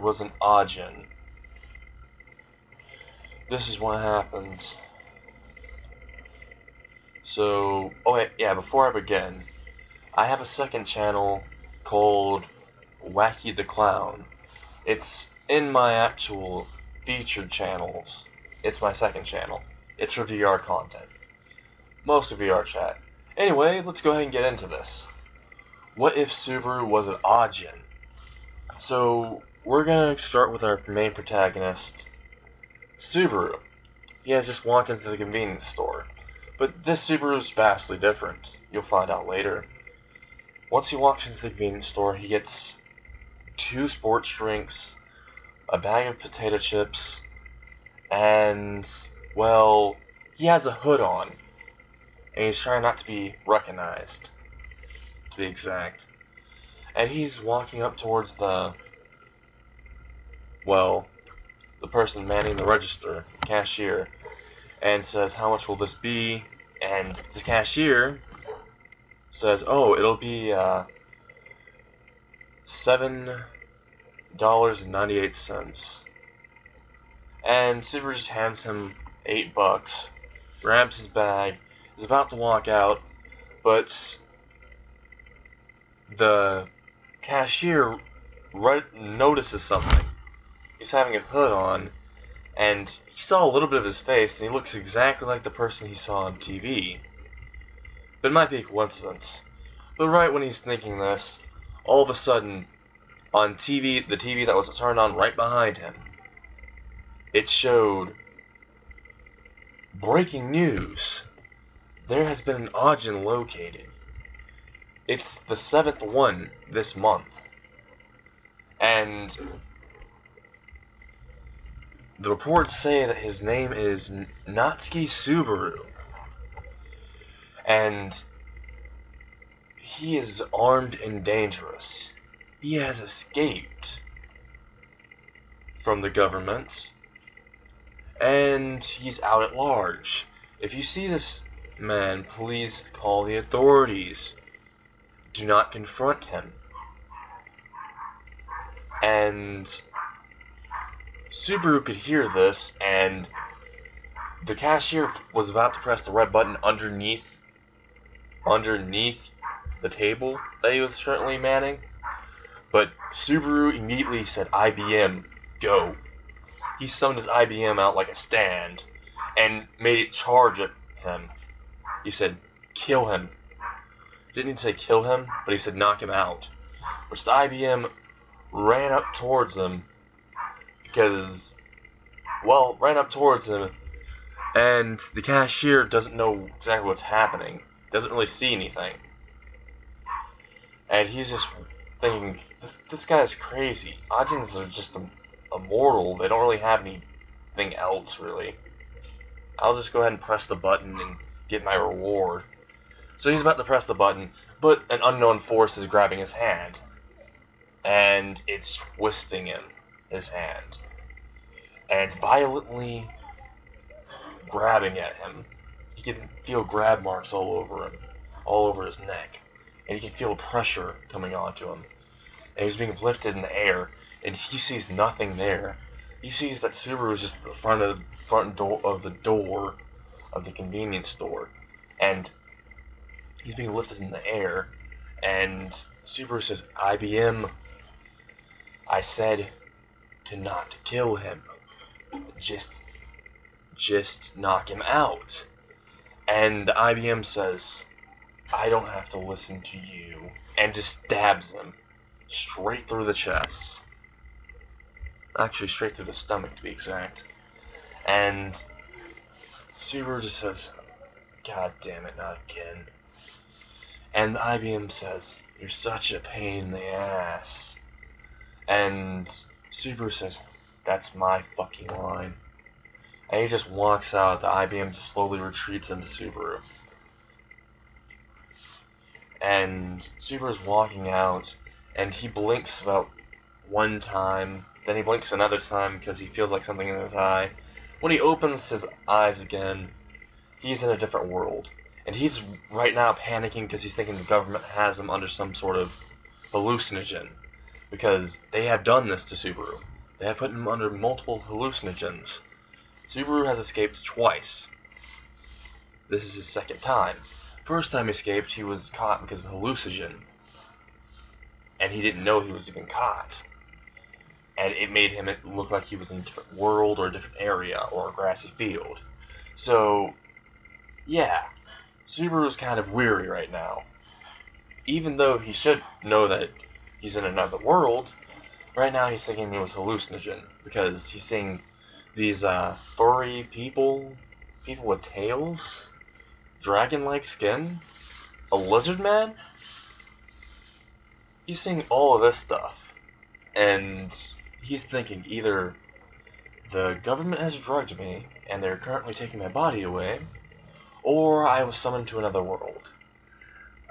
was an Ajin. This is what happened. So, yeah, before I begin, I have a second channel called Wacky the Clown. It's in my actual featured channels. It's my second channel. It's for VR content. Mostly VR chat. Anyway, let's go ahead and get into this. What if Subaru was an Ajin? So, we're gonna start with our main protagonist, Subaru. He has just walked into the convenience store. But this Subaru is vastly different. You'll find out later. Once he walks into the convenience store, he gets 2 sports drinks, a bag of potato chips, and, well, he has a hood on. And he's trying not to be recognized, to be exact. And he's walking up towards the person manning the register, cashier, and says, "How much will this be?" And the cashier says, "Oh, it'll be $7.98. And Subaru just hands him $8, grabs his bag, is about to walk out, but the cashier notices something. He's having a hood on, and he saw a little bit of his face, and he looks exactly like the person he saw on TV. But it might be a coincidence. But right when he's thinking this, all of a sudden, on TV, the TV that was turned on right behind him, it showed breaking news. There has been an Ajin located. It's the 7th one this month. And the reports say that his name is Natsuki Subaru. And he is armed and dangerous. He has escaped from the government. And he's out at large. If you see this man, please call the authorities. Do not confront him. And Subaru could hear this, and the cashier was about to press the red button underneath the table that he was currently manning. But Subaru immediately said, "IBM, go." He summoned his IBM out like a stand and made it charge at him. He said, "Kill him." Didn't even say kill him, but he said knock him out. Which the IBM ran up towards him and the cashier doesn't know exactly what's happening. Doesn't really see anything. And he's just thinking, this guy's crazy. Ajins are just immortal. They don't really have anything else, really. I'll just go ahead and press the button and get my reward. So he's about to press the button, but an unknown force is grabbing his hand. And it's twisting his hand. And it's violently grabbing at him. He can feel grab marks all over his neck. And he can feel pressure coming onto him. And he's being lifted in the air, and he sees nothing there. He sees that Subaru is just at the front door of the convenience store. And he's being lifted in the air, and Subaru says, "IBM, I said to not kill him. Just knock him out." And the IBM says, "I don't have to listen to you," and just stabs him straight through the chest. Actually, straight through the stomach, to be exact. And Subaru just says, "God damn it, not again." And the IBM says, "You're such a pain in the ass." And Subaru says, "That's my fucking line." And he just walks out. The IBM just slowly retreats into Subaru. And Subaru's walking out, and he blinks about one time, then he blinks another time because he feels like something in his eye. When he opens his eyes again, he's in a different world. And he's right now panicking because he's thinking the government has him under some sort of hallucinogen. Because they have done this to Subaru. They have put him under multiple hallucinogens. Subaru has escaped twice. This is his second time. First time he escaped, he was caught because of hallucinogen. And he didn't know he was even caught. And it made him look like he was in a different world or a different area or a grassy field. So, yeah, Subaru's kind of weary right now. Even though he should know that he's in another world, right now he's thinking it was hallucinogen because he's seeing these furry people with tails, dragon-like skin, a lizard man. He's seeing all of this stuff, and he's thinking either the government has drugged me and they're currently taking my body away, or I was summoned to another world.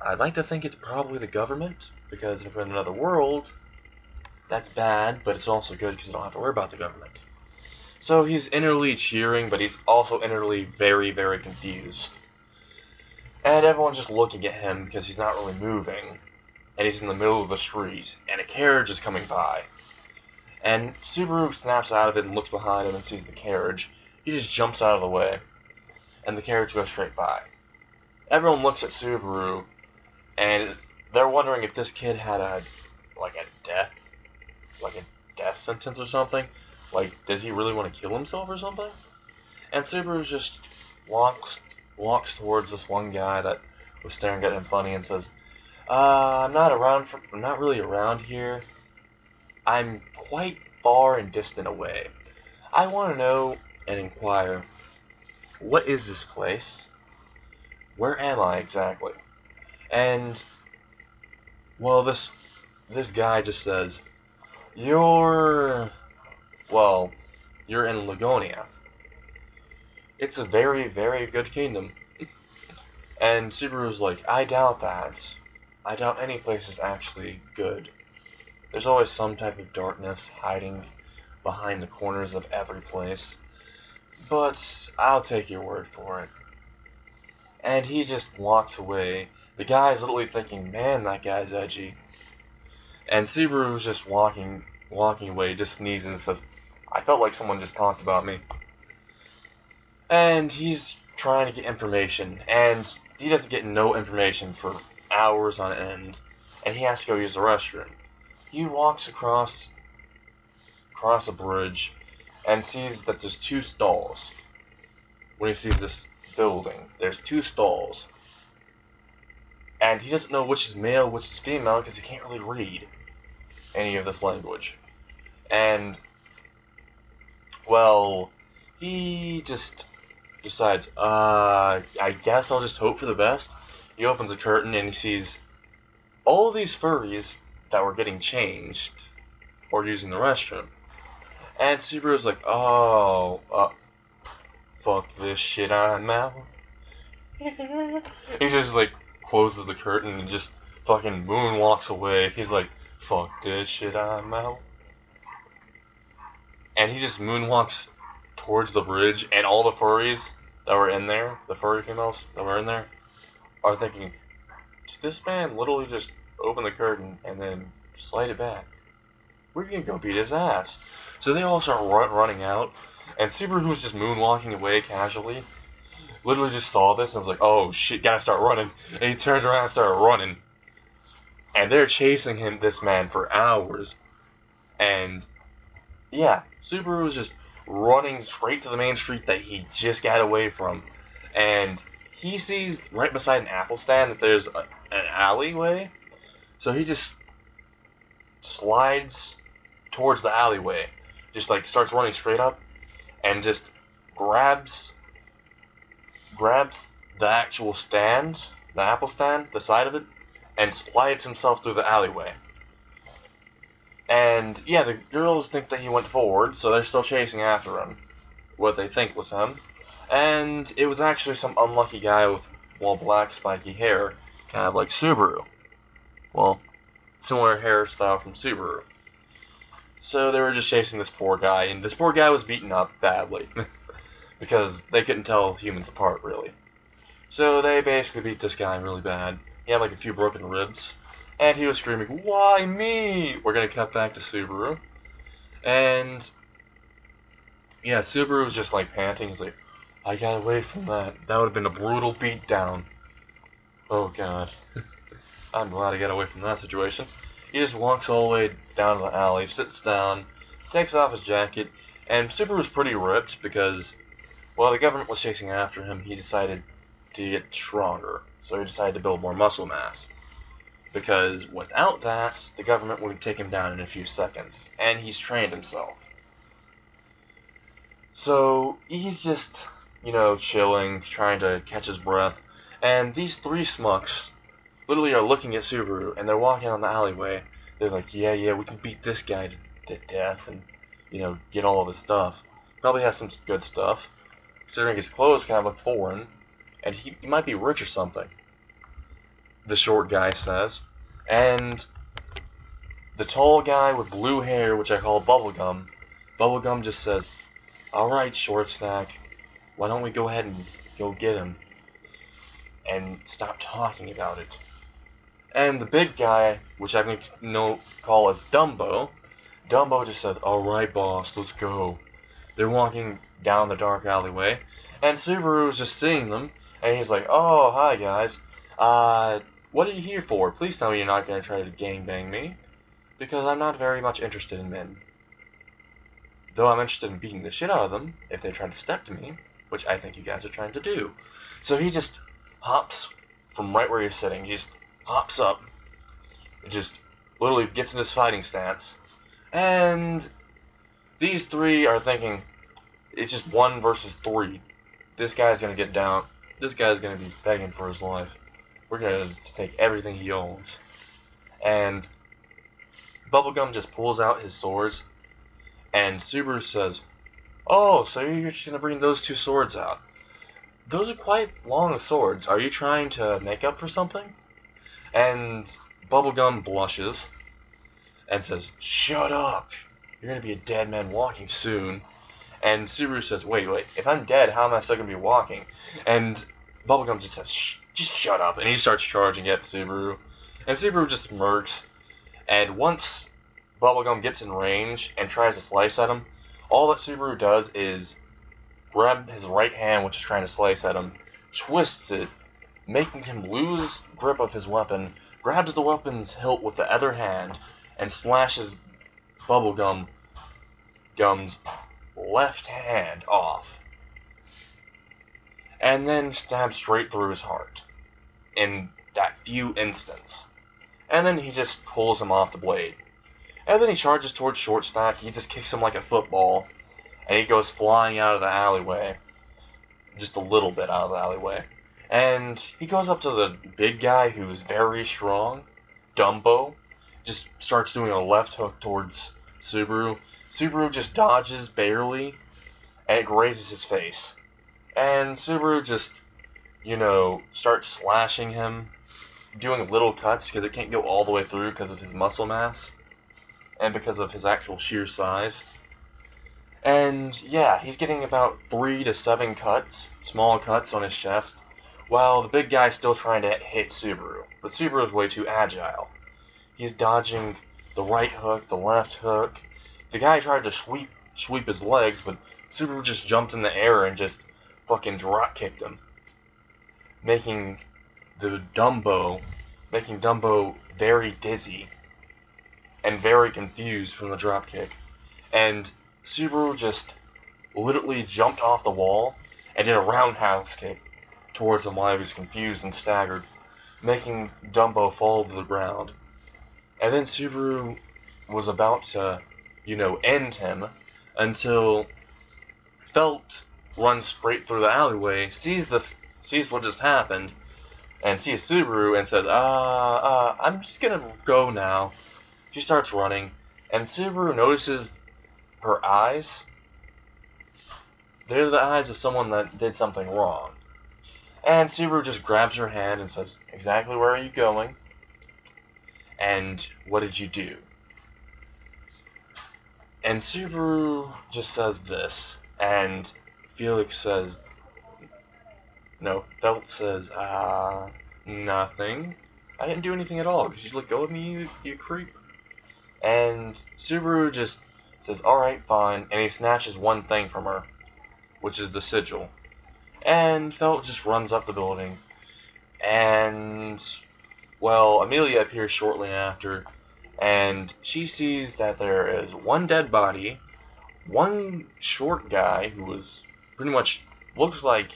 I'd like to think it's probably the government, because if we're in another world, that's bad, but it's also good because you don't have to worry about the government. So he's innerly cheering, but he's also innerly very, very confused. And everyone's just looking at him because he's not really moving. And he's in the middle of the street, and a carriage is coming by. And Subaru snaps out of it and looks behind him and sees the carriage. He just jumps out of the way, and the carriage goes straight by. Everyone looks at Subaru, and they're wondering if this kid had a death sentence or something. Like, does he really want to kill himself or something? And Subaru just walks towards this one guy that was staring at him funny and says, I'm not really around here. I'm quite far and distant away. I want to know and inquire, what is this place? Where am I exactly? And, well, this guy just says, you're in Lagonia. It's a very, very good kingdom. And Subaru's like, I doubt that. I doubt any place is actually good. There's always some type of darkness hiding behind the corners of every place. But I'll take your word for it. And he just walks away. The guy's literally thinking, man, that guy's edgy. And Subaru's just walking away, just sneezing and says, I felt like someone just talked about me. And he's trying to get information, and he doesn't get no information for hours on end, and he has to go use the restroom. He walks across a bridge and sees that there's 2 stalls. When he sees this building, there's 2 stalls. And he doesn't know which is male, which is female, because he can't really read any of this language. And, well, he just decides, I guess I'll just hope for the best. He opens a curtain and he sees all of these furries that were getting changed or using the restroom. And Subaru's like, fuck this shit, I'm out. He just, like, closes the curtain and just fucking moonwalks away. He's like, fuck this shit, I'm out. And he just moonwalks towards the bridge, and all the furries that were in there, the furry females that were in there, are thinking, did this man literally just open the curtain and then slide it back? We're gonna go beat his ass. So they all start running out, and Subaru, was just moonwalking away casually, literally just saw this and was like, oh shit, gotta start running. And he turned around and started running. And they're chasing this man for hours. And yeah, Subaru was just running straight to the main street that he just got away from. And he sees right beside an apple stand that there's an alleyway. So he just slides towards the alleyway. Just like starts running straight up and just grabs the actual stand, the apple stand, the side of it, and slides himself through the alleyway. And yeah, the girls think that he went forward, so they're still chasing after him, what they think was him. And it was actually some unlucky guy with, well, black spiky hair, kind of like Subaru. Well, similar hairstyle from Subaru. So they were just chasing this poor guy, and this poor guy was beaten up badly. Because they couldn't tell humans apart, really. So they basically beat this guy really bad. He had like a few broken ribs. And he was screaming, why me? We're going to cut back to Subaru. And yeah, Subaru was just like panting. He's like, I got away from that. That would have been a brutal beatdown. Oh god. I'm glad I got away from that situation. He just walks all the way down to the alley, sits down, takes off his jacket, and Subaru was pretty ripped because, while the government was chasing after him, he decided to get stronger. So he decided to build more muscle mass. Because without that, the government would take him down in a few seconds. And he's trained himself. So he's just, chilling, trying to catch his breath. And these three smucks literally are looking at Subaru, and they're walking on the alleyway. They're like, yeah, we can beat this guy to death and, get all of his stuff. Probably has some good stuff. Considering his clothes kind of look foreign, and he might be rich or something, the short guy says. And the tall guy with blue hair, which I call Bubblegum just says, alright, short snack, why don't we go ahead and go get him and stop talking about it. And the big guy, which I'm going to call as Dumbo just says, alright boss, let's go. They're walking down the dark alleyway, and Subaru is just seeing them, and he's like, oh, hi guys, what are you here for? Please tell me you're not going to try to gangbang me, because I'm not very much interested in men. Though I'm interested in beating the shit out of them if they try to step to me, which I think you guys are trying to do. So he just hops from right where you're sitting, he just hops up, just literally gets in his fighting stance, and these three are thinking, it's just 1 versus 3. This guy's gonna get down. This guy's gonna be begging for his life. We're gonna take everything he owns. And Bubblegum just pulls out his swords, and Subaru says, oh, so you're just gonna bring those 2 swords out. Those are quite long swords. Are you trying to make up for something? And Bubblegum blushes and says, shut up. You're gonna be a dead man walking soon. And Subaru says, wait, if I'm dead, how am I still gonna be walking? And Bubblegum just says, just shut up. And he starts charging at Subaru. And Subaru just smirks. And once Bubblegum gets in range and tries to slice at him, all that Subaru does is grab his right hand, which is trying to slice at him, twists it, making him lose grip of his weapon, grabs the weapon's hilt with the other hand, and slashes Bubblegum's left hand off. And then stabs straight through his heart in that few instants. And then he just pulls him off the blade. And then he charges towards Short Snack. He just kicks him like a football. And he goes flying out of the alleyway. Just a little bit out of the alleyway. And he goes up to the big guy who's very strong, Dumbo. Just starts doing a left hook towards Subaru. Subaru just dodges barely, and it grazes his face. And Subaru just, starts slashing him, doing little cuts because it can't go all the way through because of his muscle mass and because of his actual sheer size. And yeah, he's getting about 3 to 7 cuts, small cuts on his chest, while the big guy's still trying to hit Subaru. But Subaru's way too agile. He's dodging the right hook, the left hook. The guy tried to sweep his legs, but Subaru just jumped in the air and just fucking drop kicked him, making Dumbo very dizzy and very confused from the drop kick. And Subaru just literally jumped off the wall and did a roundhouse kick towards him while he was confused and staggered, making Dumbo fall to the ground. And then Subaru was about to, end him until Felt runs straight through the alleyway, sees what just happened, and sees Subaru and says, I'm just gonna go now. She starts running, and Subaru notices her eyes. They're the eyes of someone that did something wrong. And Subaru just grabs her hand and says, exactly where are you going? And what did you do? And Subaru just says this, and Felt says, nothing. I didn't do anything at all. Could you let go of me, you creep? And Subaru just says, alright, fine, and he snatches one thing from her, which is the sigil. And Felt just runs up the building, and, well, Amelia appears shortly after, and she sees that there is one dead body, one short guy who was pretty much looks like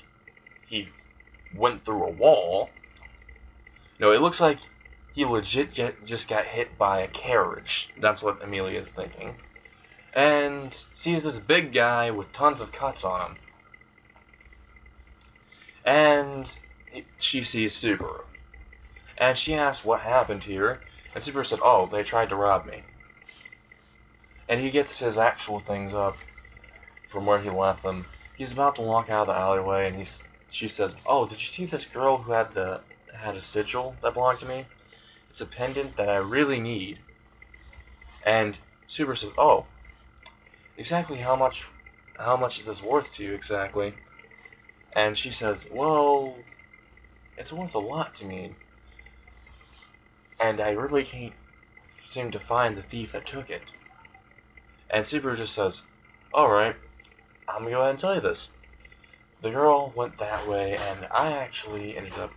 he went through a wall. No, it looks like he legit just got hit by a carriage. That's what Amelia's thinking. And sees this big guy with tons of cuts on him. And she sees Subaru. And she asks what happened here. And Subaru said, oh, they tried to rob me. And he gets his actual things up from where he left them. He's about to walk out of the alleyway, and she says, oh, did you see this girl who had a sigil that belonged to me? It's a pendant that I really need. And Subaru says, oh, exactly how much is this worth to you exactly? And she says, well, it's worth a lot to me. And I really can't seem to find the thief that took it. And Subaru just says, alright, I'm gonna go ahead and tell you this. The girl went that way, and I actually ended up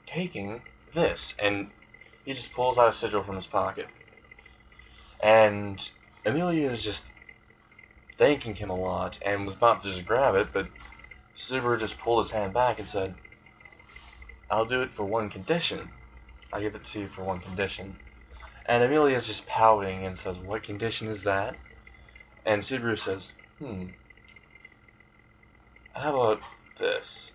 taking this. And he just pulls out a sigil from his pocket. And Amelia is just thanking him a lot, and was about to just grab it, but Subaru just pulled his hand back and said, I'll do it for one condition. I'll give it to you for one condition. And Amelia is just pouting and says, what condition is that? And Subaru says, how about this?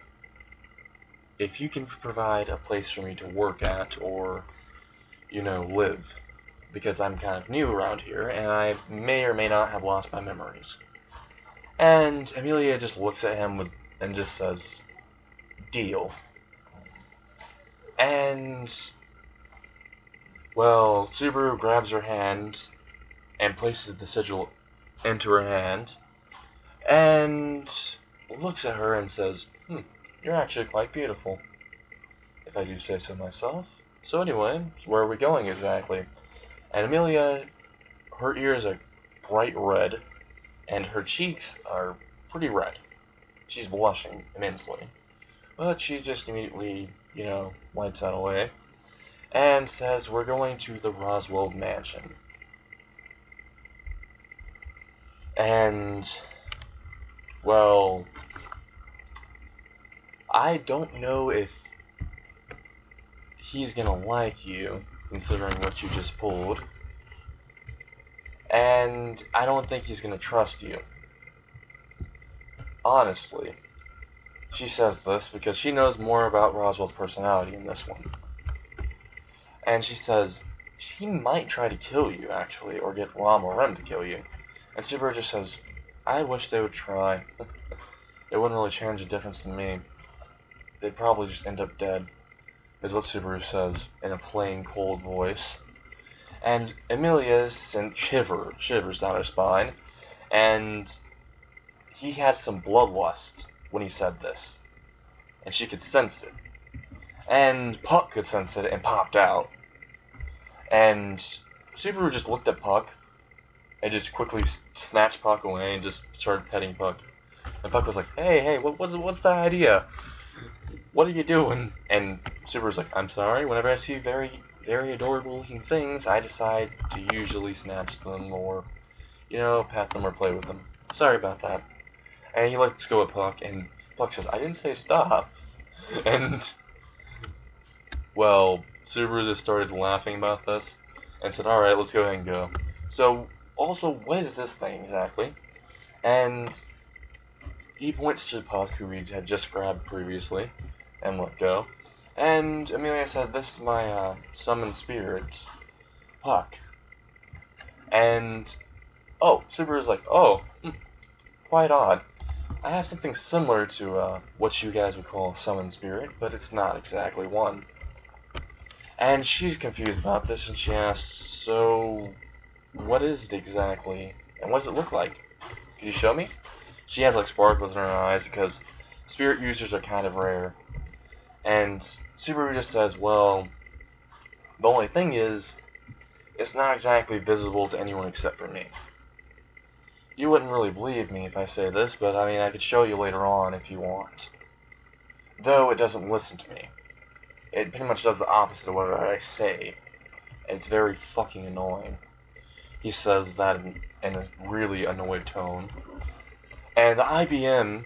If you can provide a place for me to work at, or, live, because I'm kind of new around here, and I may or may not have lost my memories. And Amelia just looks at him and just says, deal. And, well, Subaru grabs her hand and places the sigil into her hand, and looks at her and says, you're actually quite beautiful, if I do say so myself. So anyway, where are we going exactly? And Amelia, her ears are bright red, and her cheeks are pretty red. She's blushing immensely. But she just immediately, wipes that away, and says, we're going to the Roswell Mansion. And, well, I don't know if he's gonna like you, considering what you just pulled. And I don't think he's gonna trust you. Honestly. She says this because she knows more about Roswell's personality in this one. And she says, she might try to kill you, actually, or get Rom or Rem to kill you. And Subaru just says, I wish they would try. It wouldn't really change a difference to me. They'd probably just end up dead, is what Subaru says in a plain, cold voice. And Amelia shivers down her spine, and he had some bloodlust when he said this, and she could sense it. And Puck could sense it and popped out. And Subaru just looked at Puck and just quickly snatched Puck away and just started petting Puck. And Puck was like, hey, what's the idea? What are you doing? And Subaru's like, I'm sorry, whenever I see very, very adorable looking things, I decide to usually snatch them or, pat them or play with them. Sorry about that. And he lets go of Puck, and Puck says, I didn't say stop. And, well, Subaru just started laughing about this and said, alright, let's go ahead and go. So, also, what is this thing exactly? And he points to Puck, who he had just grabbed previously, and let go. And Amelia said, this is my summoned spirit, Puck. And, Subaru's like, quite odd. I have something similar to what you guys would call a summoned spirit, but it's not exactly one. And she's confused about this, and she asks, so, what is it exactly, and what does it look like? Can you show me? She has like sparkles in her eyes, because spirit users are kind of rare. And Subaru just says, well, the only thing is, it's not exactly visible to anyone except for me. you wouldn't really believe me if I say this, but I mean, I could show you later on if you want. Though it doesn't listen to me. It pretty much does the opposite of what I say. It's very fucking annoying. He says that in a really annoyed tone. And the IBM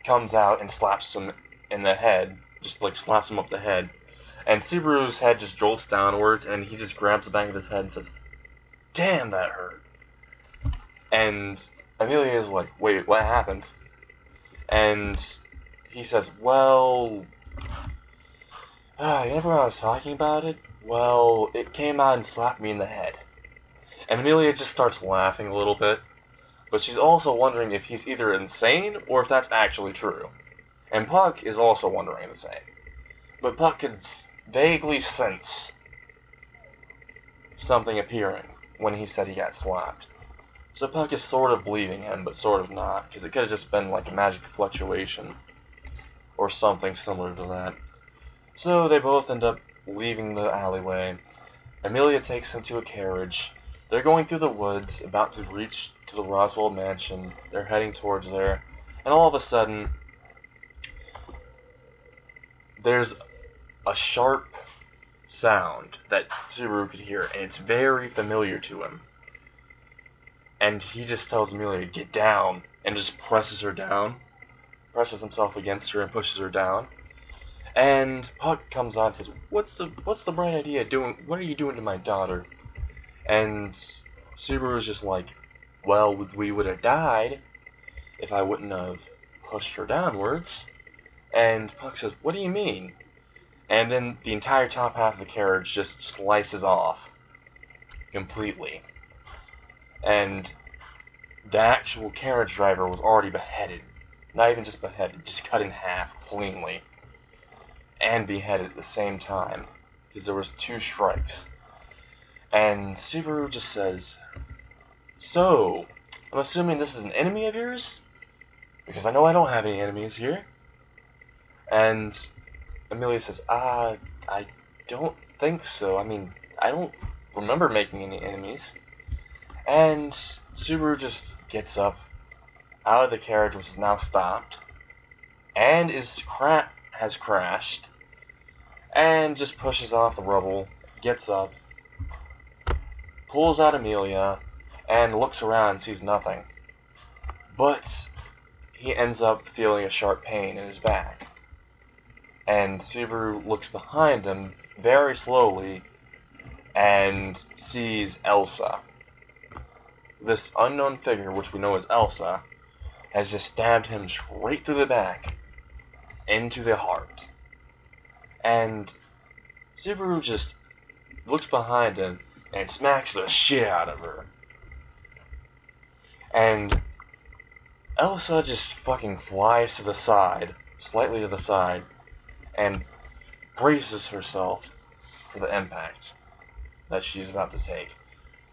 comes out and slaps him in the head. Just like slaps him up the head. And Subaru's head just jolts downwards, and he just grabs the back of his head and says, "Damn, that hurt." And Amelia is like, "Wait, what happened?" And he says, "Well, you remember when I was talking about it? Well, it came out and slapped me in the head." And Amelia just starts laughing a little bit, but she's also wondering if he's either insane or if that's actually true. And Puck is also wondering the same. But Puck can vaguely sense something appearing when he said he got slapped. So Puck is sort of believing him, but sort of not, because it could have just been like a magic fluctuation or something similar to that. So they both end up leaving the alleyway. Amelia takes him to a carriage. They're going through the woods, about to reach to the Roswell mansion. They're heading towards there, and all of a sudden, there's a sharp sound that Subaru could hear, and it's very familiar to him. And he just tells Amelia to get down, and just presses her down, presses himself against her and pushes her down. And Puck comes on and says, What's the bright idea doing? What are you doing to my daughter?" And Subaru's just like, "Well, we would have died if I wouldn't have pushed her downwards." And Puck says, "What do you mean?" And then the entire top half of the carriage just slices off completely. And the actual carriage driver was already beheaded. Not even just beheaded, just cut in half cleanly. And beheaded at the same time, because there was 2 strikes. And Subaru just says, "So, I'm assuming this is an enemy of yours? Because I know I don't have any enemies here." And Amelia says, I don't think so. I mean, I don't remember making any enemies." And Subaru just gets up out of the carriage, which is now stopped, and has crashed, and just pushes off the rubble, gets up, pulls out Amelia, and looks around and sees nothing. But he ends up feeling a sharp pain in his back. And Subaru looks behind him very slowly and sees Elsa. This unknown figure, which we know as Elsa, has just stabbed him straight through the back, into the heart. And Subaru just looks behind him and smacks the shit out of her. And Elsa just fucking flies to the side, slightly to the side, and braces herself for the impact that she's about to take.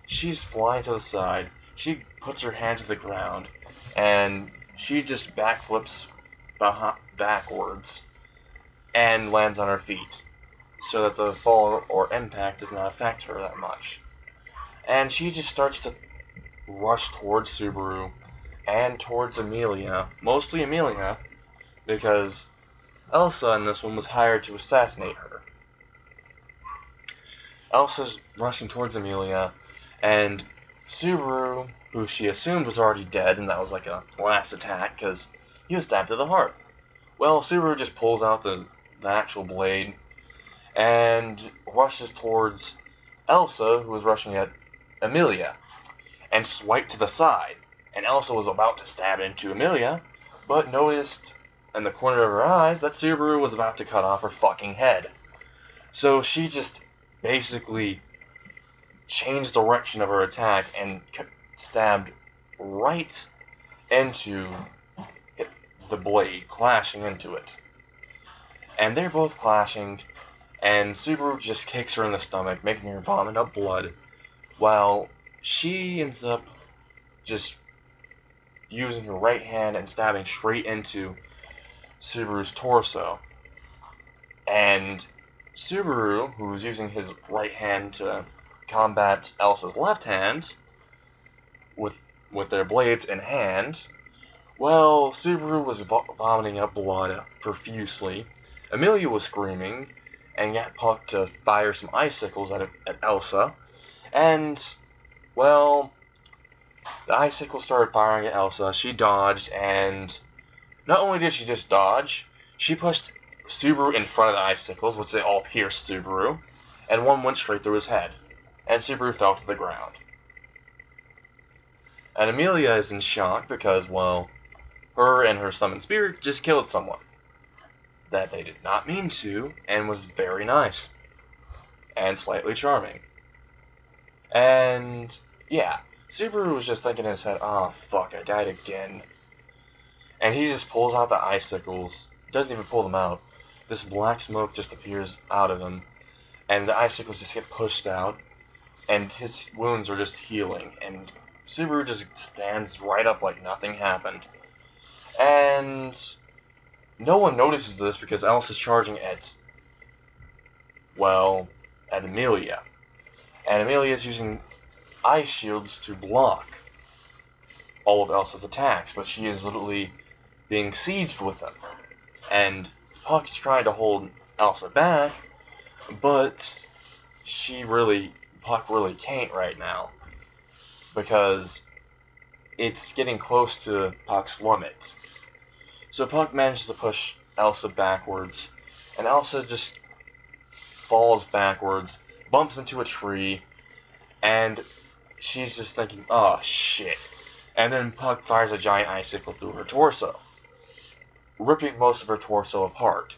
She's flying to the side, she puts her hand to the ground, and she just backflips backwards and lands on her feet, so that the fall or impact does not affect her that much. And she just starts to rush towards Subaru and towards Amelia, mostly Amelia, because Elsa in this one was hired to assassinate her. Elsa's rushing towards Amelia, and Subaru, who she assumed was already dead, and that was like a last attack, because he was stabbed to the heart. Well, Subaru just pulls out the actual blade, and rushes towards Elsa, who was rushing at Amelia, and swiped to the side. And Elsa was about to stab into Amelia, but noticed in the corner of her eyes that Subaru was about to cut off her fucking head. So she just basically changed direction of her attack and stabbed right into the blade, clashing into it. And they're both clashing, and Subaru just kicks her in the stomach, making her vomit up blood, while she ends up just using her right hand and stabbing straight into Subaru's torso. And Subaru, who's using his right hand to combat Elsa's left hand, with with their blades in hand. Well, Subaru was vomiting up blood profusely. Amelia was screaming and got Puck to fire some icicles at Elsa. And, well, the icicles started firing at Elsa. She dodged, and not only did she just dodge, she pushed Subaru in front of the icicles, which they all pierced Subaru, and one went straight through his head, and Subaru fell to the ground. And Amelia is in shock because, well, her and her summoned spirit just killed someone that they did not mean to, and was very nice and slightly charming. And yeah, Subaru was just thinking in his head, "Oh fuck, I died again." And he just pulls out the icicles, doesn't even pull them out. This black smoke just appears out of him, and the icicles just get pushed out, and his wounds are just healing, and Subaru just stands right up like nothing happened. And no one notices this because Elsa's charging at Amelia. And Amelia is using ice shields to block all of Elsa's attacks, but she is literally being sieged with them. And Puck is trying to hold Elsa back, but Puck really can't right now, because it's getting close to Puck's limit. So Puck manages to push Elsa backwards, and Elsa just falls backwards, bumps into a tree, and she's just thinking, "Oh shit." And then Puck fires a giant icicle through her torso, ripping most of her torso apart,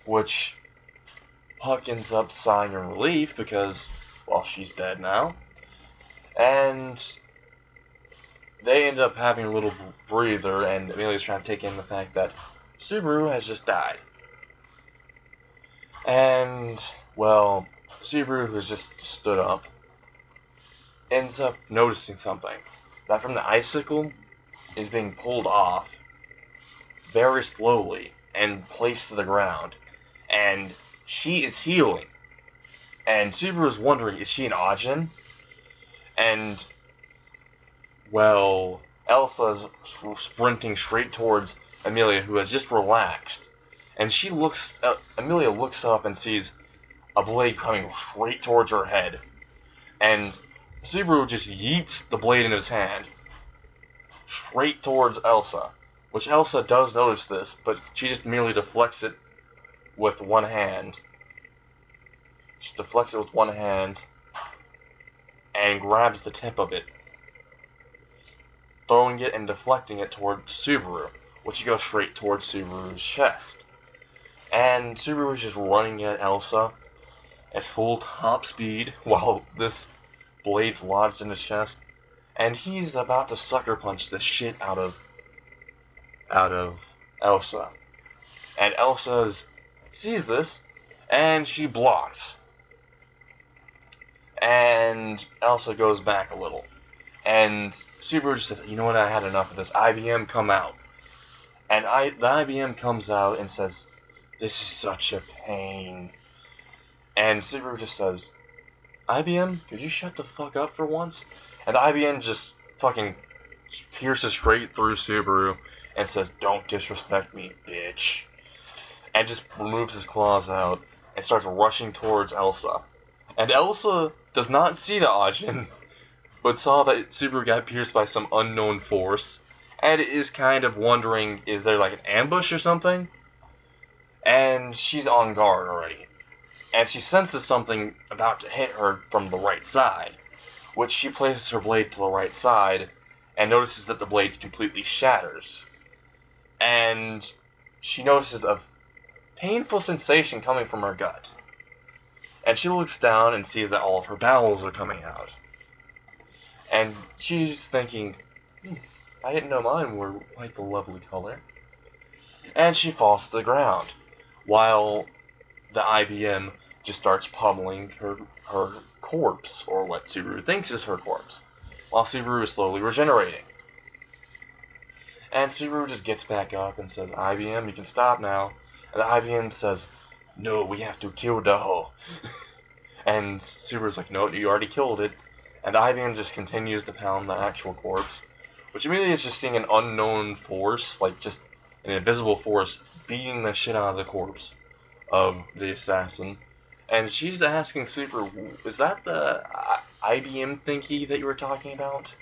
which Puck ends up sighing in relief because, well, she's dead now. And they end up having a little breather, and Amelia's trying to take in the fact that Subaru has just died. And, well, Subaru, who's just stood up, ends up noticing something. That from the icicle is being pulled off very slowly and placed to the ground. And she is healing. And Subaru is wondering, is she an Ajin? And, well, Elsa is sprinting straight towards Amelia, who has just relaxed. And Amelia looks up and sees a blade coming straight towards her head. And Subaru just yeets the blade in his hand straight towards Elsa, which Elsa does notice this, but she just merely deflects it with one hand. Just deflects it with one hand and grabs the tip of it, throwing it and deflecting it towards Subaru, which goes straight towards Subaru's chest. And Subaru is just running at Elsa at full top speed while this blade's lodged in his chest, and he's about to sucker punch the shit out of Elsa. And Elsa sees this, and she blocks. And Elsa goes back a little. And Subaru just says, "You know what, I had enough of this. IBM, come out." And the IBM comes out and says, "This is such a pain." And Subaru just says, "IBM, could you shut the fuck up for once?" And the IBM just fucking pierces straight through Subaru and says, "Don't disrespect me, bitch." And just removes his claws out and starts rushing towards Elsa. And Elsa does not see the Ajin, but saw that Subaru got pierced by some unknown force, and is kind of wondering, is there like an ambush or something? And she's on guard already. And she senses something about to hit her from the right side, which she places her blade to the right side, and notices that the blade completely shatters. And she notices a painful sensation coming from her gut. And she looks down and sees that all of her bowels are coming out. And she's thinking, I didn't know mine were like the lovely color. And she falls to the ground, while the IBM just starts pummeling her corpse, or what Subaru thinks is her corpse, while Subaru is slowly regenerating. And Subaru just gets back up and says, "IBM, you can stop now." And the IBM says, "No, we have to kill Daho." And Subaru's like, "No, you already killed it." And IBM just continues to pound the actual corpse, which immediately is just seeing an unknown force, like just an invisible force, beating the shit out of the corpse of the assassin. And she's asking Super, is that the IBM thingy that you were talking about?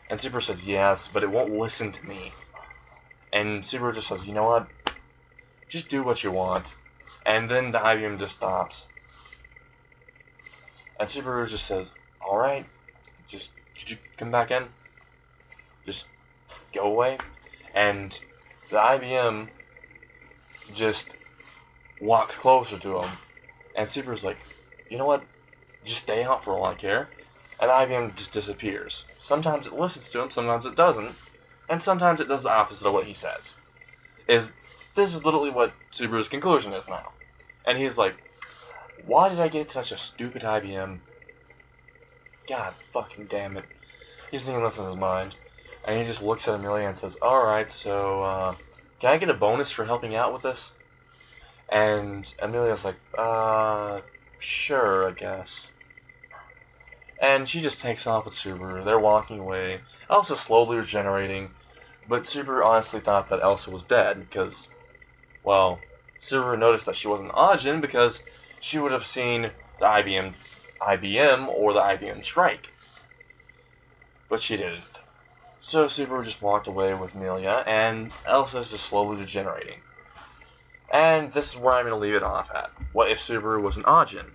And Super says, yes, but it won't listen to me. And Super just says, you know what? Just do what you want. And then the IBM just stops. And Subaru just says, alright, could you come back in? Just go away. And the IBM just walks closer to him. And Subaru's like, you know what? Just stay out for all I care. And the IBM just disappears. Sometimes it listens to him, sometimes it doesn't. And sometimes it does the opposite of what he says. This is literally what Subaru's conclusion is now. And he's like, why did I get such a stupid IBM? God fucking damn it. He doesn't even listen to his mind. And he just looks at Amelia and says, alright, so, can I get a bonus for helping out with this? And Amelia's like, sure, I guess. And she just takes off with Subaru. They're walking away. Elsa slowly regenerating. But Subaru honestly thought that Elsa was dead because, well, Subaru noticed that she wasn't Ajin because she would have seen the IBM or the IBM strike. But she didn't. So Subaru just walked away with Amelia, and Elsa's just slowly degenerating. And this is where I'm going to leave it off at. What if Subaru was an Ajin?